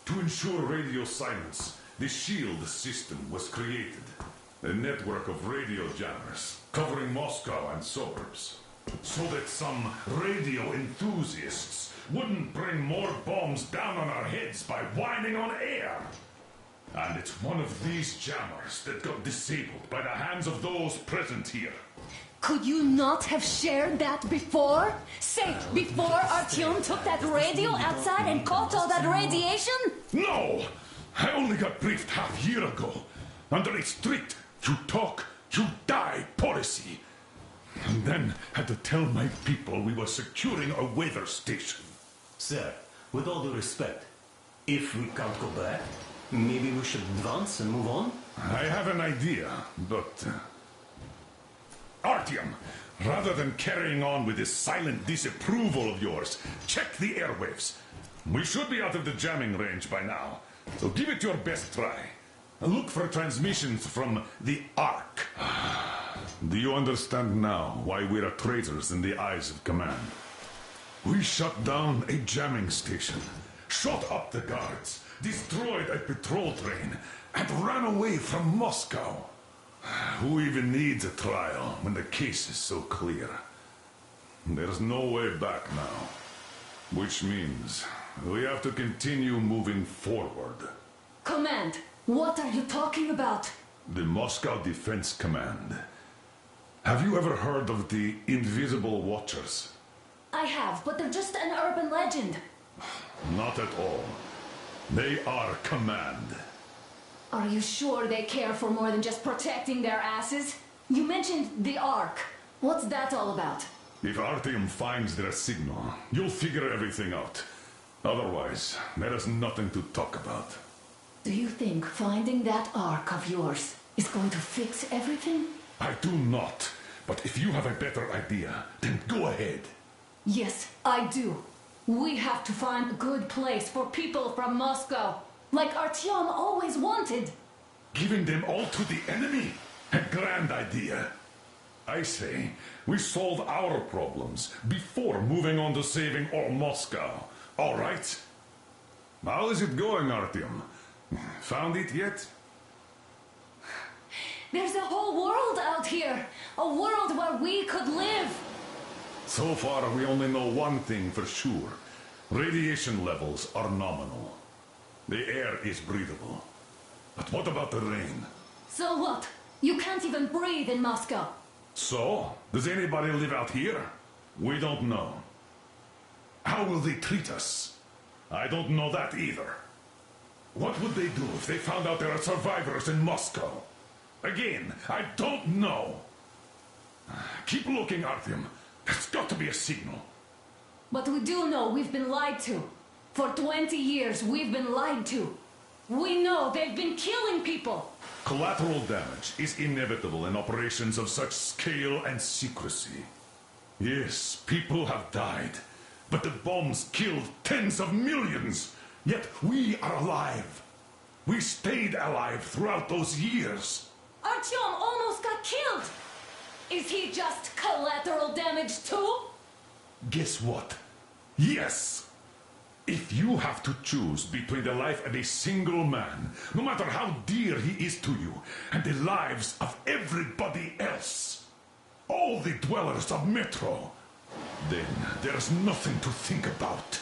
To ensure radio silence, the SHIELD system was created. A network of radio jammers covering Moscow and suburbs. So that some radio enthusiasts wouldn't bring more bombs down on our heads by whining on air. And it's one of these jammers that got disabled by the hands of those present here. Could you not have shared that before? Say, before Artyom took that radio outside and caught all that radiation? No! I only got briefed half year ago. Under a strict, you talk, you die policy. And then had to tell my people we were securing a weather station. Sir, with all due respect, if we can't go back, maybe we should advance and move on? I have an idea, but... Artyom, rather than carrying on with this silent disapproval of yours, check the airwaves. We should be out of the jamming range by now, so give it your best try. Look for transmissions from the Ark. Do you understand now why we're traitors in the eyes of Command? We shut down a jamming station, shot up the guards, destroyed a patrol train, and ran away from Moscow. Who even needs a trial when the case is so clear? There's no way back now. Which means we have to continue moving forward. Command, what are you talking about? The Moscow Defense Command. Have you ever heard of the Invisible Watchers? I have, but they're just an urban legend. Not at all. They are command. Are you sure they care for more than just protecting their asses? You mentioned the Ark. What's that all about? If Artyom finds their signal, you'll figure everything out. Otherwise, there is nothing to talk about. Do you think finding that Ark of yours is going to fix everything? I do not. But if you have a better idea, then go ahead. Yes, I do. We have to find a good place for people from Moscow, like Artyom always wanted. Giving them all to the enemy? A grand idea. I say, we solve our problems before moving on to saving all Moscow. All right? How is it going, Artyom? Found it yet? There's a whole world out here. A world where we could live. So far, we only know one thing for sure. Radiation levels are nominal. The air is breathable. But what about the rain? So what? You can't even breathe in Moscow. So? Does anybody live out here? We don't know. How will they treat us? I don't know that either. What would they do if they found out there are survivors in Moscow? Again, I don't know. Keep looking, Artyom. There's got to be a signal. But we do know we've been lied to. For 20 years, we've been lied to. We know they've been killing people. Collateral damage is inevitable in operations of such scale and secrecy. Yes, people have died, but the bombs killed tens of millions. Yet we are alive. We stayed alive throughout those years. Artyom almost got killed. Is he just collateral damage too? Guess what? Yes. If you have to choose between the life of a single man, no matter how dear he is to you, and the lives of everybody else, all the dwellers of Metro, then there's nothing to think about.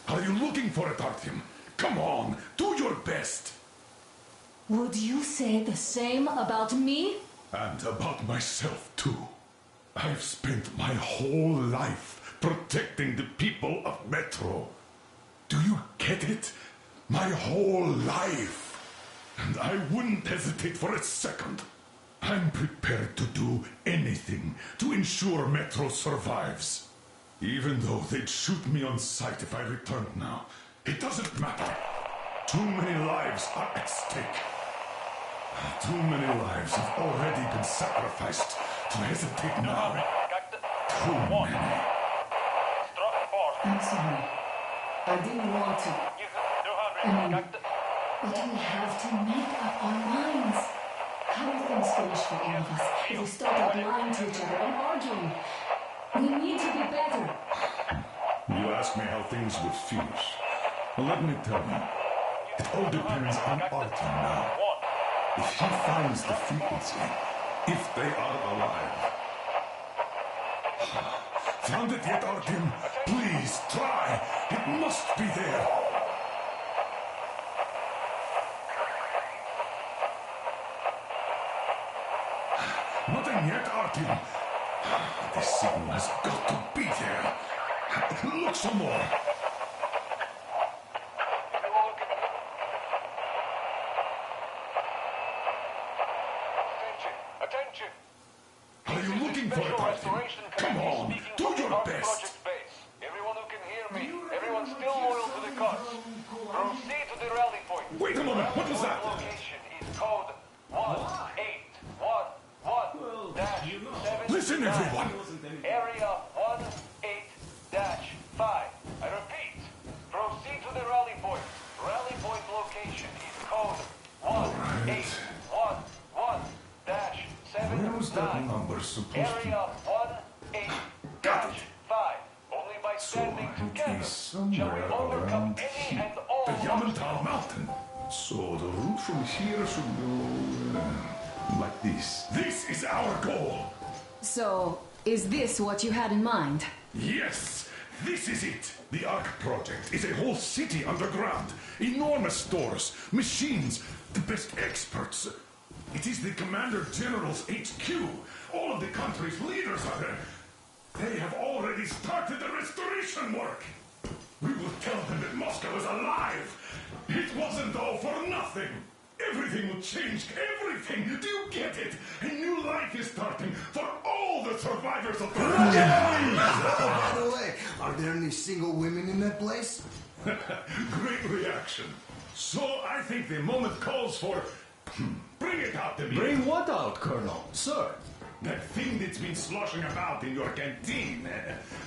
Are you looking for it, Artyom? Come on, do your best. Would you say the same about me? And about myself, too. I've spent my whole life protecting the people of Metro. Do you get it? My whole life. And I wouldn't hesitate for a second. I'm prepared to do anything to ensure Metro survives. Even though they'd shoot me on sight if I returned now. It doesn't matter. Too many lives are at stake. Too many lives have already been sacrificed to hesitate now. Too many. I'm sorry. I didn't want to. But we have to make up our minds. How will things finish for all of us if we start out lying to each other and arguing? We need to be better. You ask me how things would finish. Well, let me tell you. It all depends on Artyom now. If he finds the frequency, if they are alive. Found it yet, Artyom? Please, try! It must be there! Nothing yet, Artyom. The signal has got to be there. Look some more. Attention! Are you looking for it, Artyom? Come on, do your best. Everyone who can hear me, everyone still loyal to the cause. Proceed to the rally point. Wait a moment, what was that? Location is code 1811-7. Listen, everyone. Area 18-5. I repeat, proceed to the rally point. Rally point location is code 1811-7. Where was that number supposed to be? Area 18-5. Only by standing together shall we overcome any and all the Yamantal Mountain. So the route from here should go like this. This is our goal. So, is this what you had in mind? Yes, this is it. The Ark project is a whole city underground. Enormous stores, machines, the best experts. It is the Commander General's HQ. All of the country's leaders are there. They have already started the restoration work. We will tell them that Moscow is alive. It wasn't all for nothing. Everything will change. Everything. Do you get it? A new life is starting for all the survivors of the... By the way, are there any single women in that place? Great reaction. So I think the moment calls for... Bring it out to me. Bring what out, Colonel? Sir? That thing that's been sloshing about in your canteen.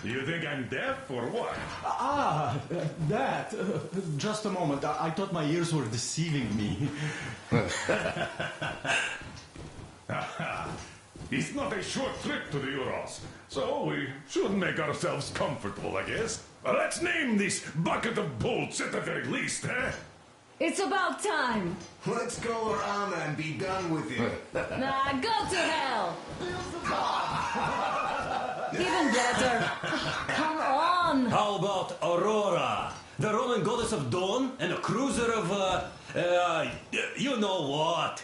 You think I'm deaf or what? That. Just a moment. I thought my ears were deceiving me. It's not a short trip to the Urals, so we should make ourselves comfortable, I guess. Let's name this bucket of bolts at the very least, eh? It's about time. Let's call her Anna and be done with it. Nah, go to hell. Even better. Come on. How about Aurora? The Roman goddess of dawn and a cruiser of, you know what?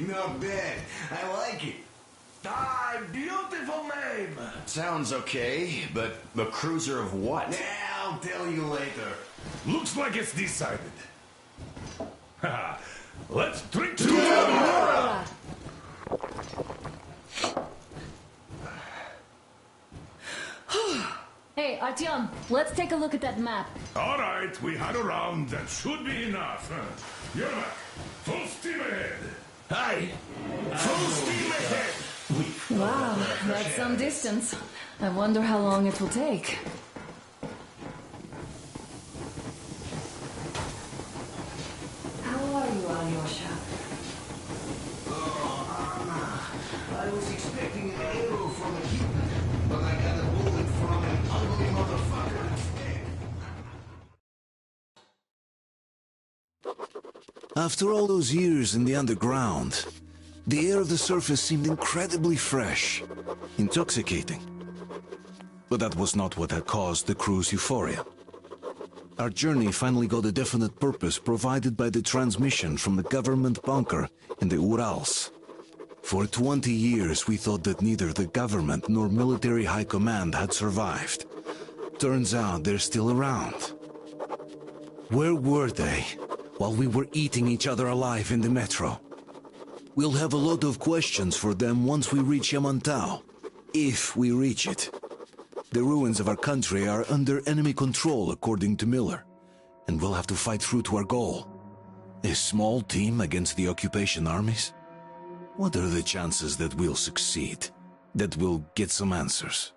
Not bad. I like it. Ah, beautiful name. Sounds okay, but the cruiser of what? Yeah, I'll tell you later. Looks like it's decided. Let's drink to Aurora. Hey, Artyom, let's take a look at that map. All right, we had a round. That should be enough. You're back. Full steam ahead. Hi. Full steam ahead. Wow, that's some distance. I wonder how long it will take. How are you, Alyosha? I was expecting an arrow from a human, but I got a bullet from an ugly motherfucker instead. After all those years in the underground, the air of the surface seemed incredibly fresh, intoxicating. But that was not what had caused the crew's euphoria. Our journey finally got a definite purpose provided by the transmission from the government bunker in the Urals. For 20 years we thought that neither the government nor military high command had survived. Turns out they're still around. Where were they while we were eating each other alive in the metro? We'll have a lot of questions for them once we reach Yamantau, if we reach it. The ruins of our country are under enemy control, according to Miller, and we'll have to fight through to our goal. A small team against the occupation armies? What are the chances that we'll succeed? That we'll get some answers?